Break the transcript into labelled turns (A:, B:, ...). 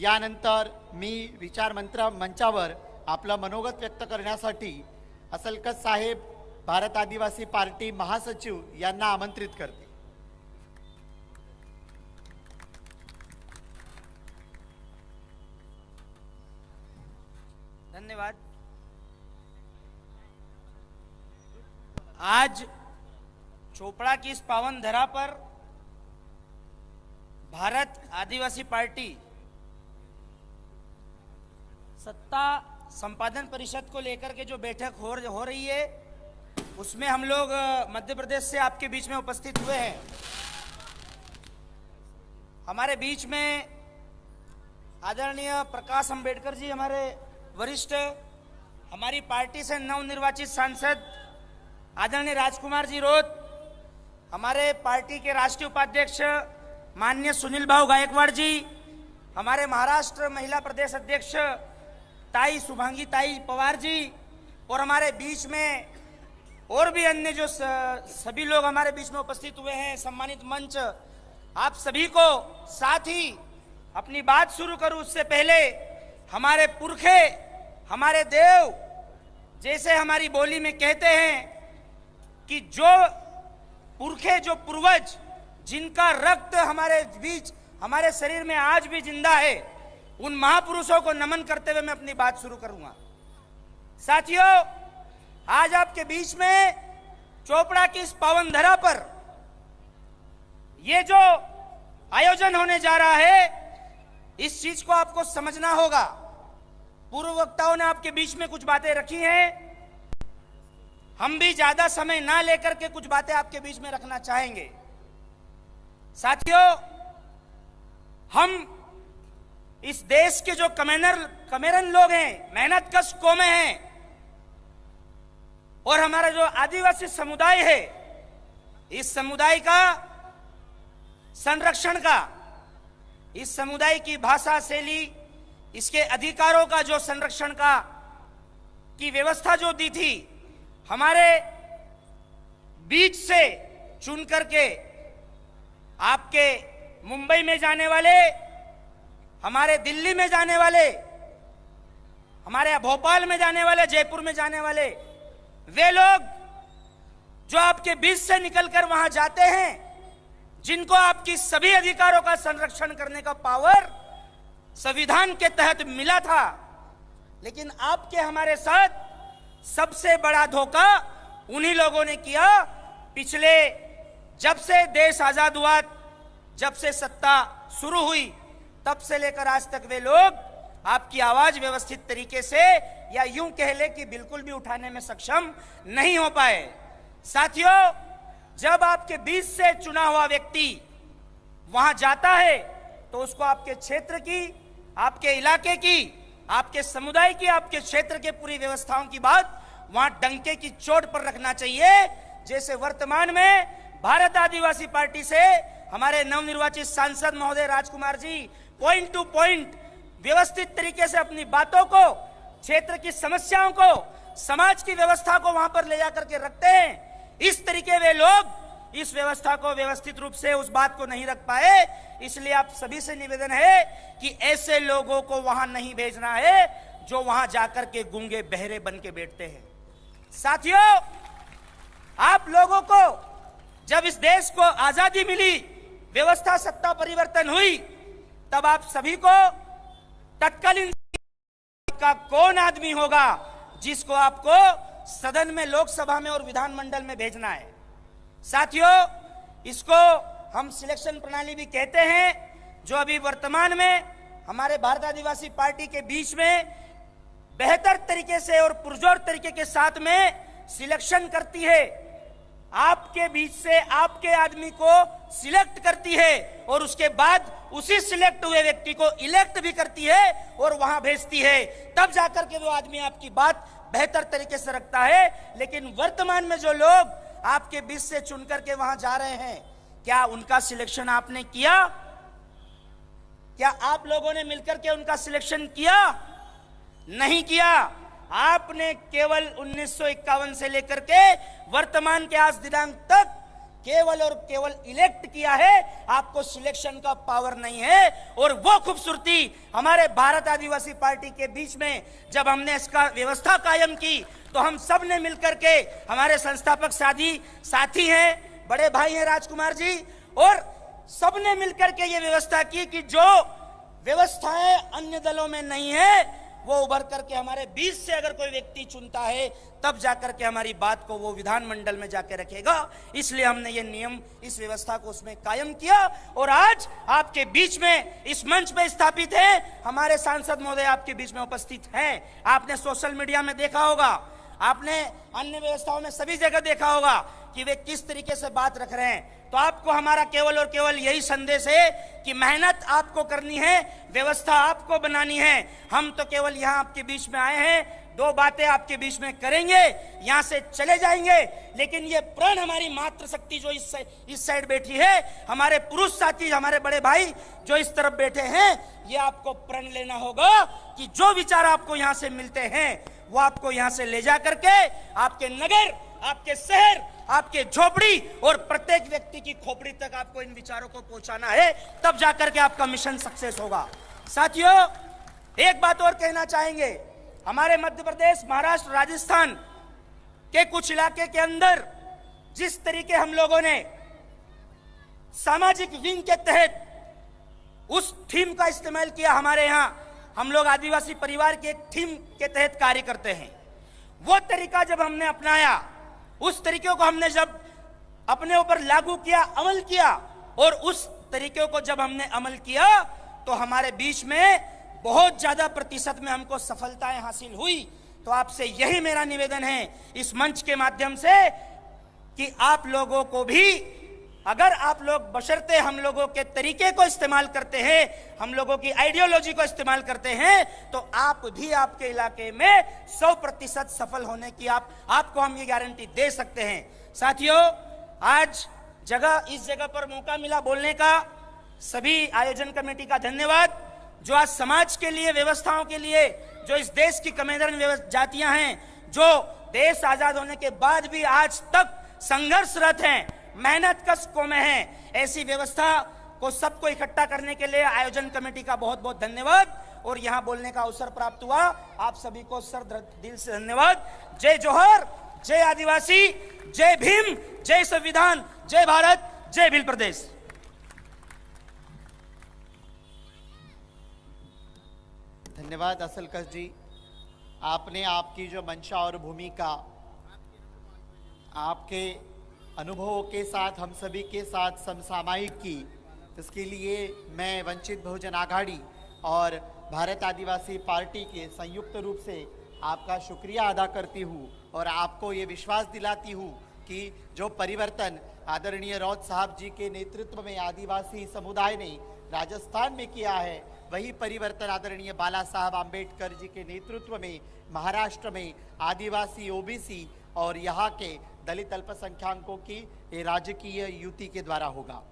A: यानंतर मी विचार मंचावर आपलं मनोगत व्यक्त करण्यासाठी असलकत साहेब भारत आदिवासी पार्टी महासचिव यांना आमंत्रित करते।
B: धन्यवाद। आज चोपड़ा की इस पावन धरा पर भारत आदिवासी पार्टी सत्ता संपादन परिषद को लेकर के जो बैठक हो रही है, उसमें हम लोग मध्य प्रदेश से आपके बीच में उपस्थित हुए हैं। हमारे बीच में आदरणीय प्रकाश अंबेडकर जी, हमारे वरिष्ठ, हमारी पार्टी से नवनिर्वाचित सांसद आदरणीय राजकुमार जी रोत, हमारे पार्टी के राष्ट्रीय उपाध्यक्ष माननीय सुनील भाऊ गायकवाड़ जी, हमारे महाराष्ट्र महिला प्रदेश अध्यक्ष ताई शुभांगी ताई पवार जी, और हमारे बीच में और भी अन्य जो सभी लोग हमारे बीच में उपस्थित हुए हैं। सम्मानित मंच, आप सभी को, साथ ही अपनी बात शुरू करूं उससे पहले हमारे पुरखे, हमारे देव, जैसे हमारी बोली में कहते हैं कि जो पुरखे, जो पूर्वज, जिनका रक्त हमारे बीच, हमारे शरीर में आज भी जिंदा है, उन महापुरुषों को नमन करते हुए मैं अपनी बात शुरू करूंगा। साथियों, आज आपके बीच में चोपड़ा की इस पावन धरा पर यह जो आयोजन होने जा रहा है, इस चीज को आपको समझना होगा। पूर्व वक्ताओं ने आपके बीच में कुछ बातें रखी हैं, हम भी ज्यादा समय ना लेकर के कुछ बातें आपके बीच में रखना चाहेंगे। साथियों, हम इस देश के जो कमेरन लोग हैं, मेहनतकश कौमें हैं, और हमारा जो आदिवासी समुदाय है, इस समुदाय का संरक्षण का, इस समुदाय की भाषा शैली, इसके अधिकारों का जो संरक्षण का की व्यवस्था जो दी थी, हमारे बीच से चुन करके आपके मुंबई में जाने वाले, हमारे दिल्ली में जाने वाले, हमारे भोपाल में जाने वाले, जयपुर में जाने वाले, वे लोग जो आपके बीच से निकलकर वहां जाते हैं, जिनको आपकी सभी अधिकारों का संरक्षण करने का पावर संविधान के तहत मिला था, लेकिन आपके हमारे साथ सबसे बड़ा धोखा उन्हीं लोगों ने किया। पिछले, जब से देश आजाद हुआ, जब से सत्ता शुरू हुई, तब से लेकर आज तक वे लोग आपकी आवाज व्यवस्थित तरीके से, या यूं कह ले कि बिल्कुल भी उठाने में सक्षम नहीं हो पाए। साथियों, जब आपके बीच से चुना हुआ व्यक्ति वहां जाता है, तो उसको आपके क्षेत्र की, आपके इलाके की, आपके समुदाय की, आपके क्षेत्र के पूरी व्यवस्थाओं की बात वहां डंके की चोट पर रखना चाहिए। जैसे वर्तमान में भारत आदिवासी पार्टी से हमारे नवनिर्वाचित सांसद महोदय Rajkumar ji point two point व्यवस्थित तरीके से अपनी बातों को, क्षेत्र की समस्याओं को, समाज की व्यवस्था को वहां पर ले जाकर के रखते हैं, इस तरीके वे लोग इस व्यवस्था को व्यवस्थित रूप से उस बात को नहीं रख पाए। इसलिए आप सभी से निवेदन है कि ऐसे लोगों को वहां नहीं भेजना है जो वहां जाकर के गूंगे बहरे बन के बैठते हैं। साथियों, आप लोगों को जब इस देश को आजादी मिली, व्यवस्था सत्ता परिवर्तन हुई, तब आप सभी को तत्कालीन का कौन आदमी होगा जिसको आपको सदन में, लोकसभा में और विधानमंडल में भेजना है। साथियों, इसको हम सिलेक्शन प्रणाली भी कहते हैं, जो अभी वर्तमान में हमारे भारत आदिवासी पार्टी के बीच में बेहतर तरीके से और पुरजोर तरीके के साथ में सिलेक्शन करती है। आपके बीच से आपके आदमी को सिलेक्ट करती है और उसके बाद उसी सिलेक्ट हुए व्यक्ति को इलेक्ट भी करती है और वहां भेजती है, तब जाकर के वो आदमी आपकी बात बेहतर तरीके से रखता है। लेकिन वर्तमान में जो लोग आपके बीच से चुनकर के वहां जा रहे हैं, क्या उनका सिलेक्शन आपने किया? क्या आप लोगों ने मिलकर के उनका सिलेक्शन किया? नहीं किया। आपने केवल 1951 से लेकर के वर्तमान के आज दिनांक तक केवल और केवल इलेक्ट किया है, आपको सिलेक्शन का पावर नहीं है। और वो खूबसूरती हमारे भारत आदिवासी पार्टी के बीच में जब हमने इसका व्यवस्था कायम की तो हम सब ने मिलकर के, हमारे संस्थापक साथी हैं, बड़े भाई हैं राजकुमार जी, और सब ने मिलकर के ये व्यवस्था की कि जो व्यवस्थाएं अन्य दलों में नहीं है वो उभर करके हमारे बीच से अगर कोई व्यक्ति चुनता है तब जाकर के हमारी बात को वो विधानमंडल में जाके रखेगा। इसलिए हमने ये नियम, इस व्यवस्था को उसमें कायम किया। और आज आपके बीच में इस मंच पे स्थापित है, हमारे सांसद महोदय आपके बीच में उपस्थित हैं। आपने सोशल मीडिया में देखा होगा, आपने अन्य व्यवस्थाओं में सभी जगह देखा होगा कि वे किस तरीके से बात रख रहे हैं। तो आपको हमारा केवल और केवल यही संदेश है कि मेहनत आपको करनी है, व्यवस्था आपको बनानी है। हम तो केवल यहाँ आपके बीच में आए हैं, दो बातें आपके बीच में करेंगे, यहाँ से चले जाएंगे। लेकिन ये प्रण हमारी मातृशक्ति जो इस साइड बैठी है, हमारे पुरुष साथी, हमारे बड़े भाई जो इस तरफ बैठे हैं, ये आपको प्रण लेना होगा कि जो विचार आपको यहाँ से मिलते हैं वो आपको यहाँ से ले जा करके आपके नगर, आपके शहर, आपके झोपड़ी और प्रत्येक व्यक्ति की खोपड़ी तक आपको इन विचारों को पहुंचाना है। तब जाकर के आपका मिशन सक्सेस होगा। साथियों, एक बात और कहना चाहेंगे, हमारे मध्य प्रदेश, महाराष्ट्र, राजस्थान के कुछ इलाके के अंदर जिस तरीके हम लोगों ने सामाजिक विंग के तहत उस थीम का इस्तेमाल किया, हमारे यहाँ हम लोग आदिवासी परिवार के एक थीम के तहत कार्य करते हैं। वो तरीका जब हमने अपनाया, उस तरीके को हमने जब अपने ऊपर लागू किया, अमल किया, और उस तरीके को जब हमने अमल किया तो हमारे बीच में बहुत ज्यादा प्रतिशत में हमको सफलताएं हासिल हुई। तो आपसे यही मेरा निवेदन है इस मंच के माध्यम से कि आप लोगों को भी, अगर आप लोग बशर्ते हम लोगों के तरीके को इस्तेमाल करते हैं, हम लोगों की आइडियोलॉजी को इस्तेमाल करते हैं, तो आप भी आपके इलाके में 100% सफल होने की आपको हम ये गारंटी दे सकते हैं। साथियों, आज इस जगह पर मौका मिला बोलने का, सभी आयोजन कमेटी का धन्यवाद, जो आज समाज के लिए, व्यवस्थाओं के लिए, जो इस देश की कमेदन जातियां हैं, जो देश आजाद होने के बाद भी आज तक संघर्षरत हैं, मेहनत कश में है, ऐसी व्यवस्था को सबको इकट्ठा करने के लिए आयोजन कमेटी का बहुत बहुत धन्यवाद। और यहां बोलने का अवसर प्राप्त हुआ, आप सभी को दिल से धन्यवाद। जय जोहर, जय आदिवासी, जय भीम, जय संविधान, जय भारत, जय भील प्रदेश।
A: धन्यवाद असलकश जी, आपने आपकी जो मंशा और भूमिका, आपके अनुभवों के साथ हम सभी के साथ समसामयिक की, इसके लिए मैं वंचित बहुजन आघाड़ी और भारत आदिवासी पार्टी के संयुक्त रूप से आपका शुक्रिया अदा करती हूँ और आपको ये विश्वास दिलाती हूँ कि जो परिवर्तन आदरणीय रौत साहब जी के नेतृत्व में आदिवासी समुदाय ने राजस्थान में किया है, वही परिवर्तन आदरणीय बाला साहब आम्बेडकर जी के नेतृत्व में महाराष्ट्र में आदिवासी, ओबीसी और यहाँ के दलित अल्पसंख्यकों की राजकीय युति के द्वारा होगा।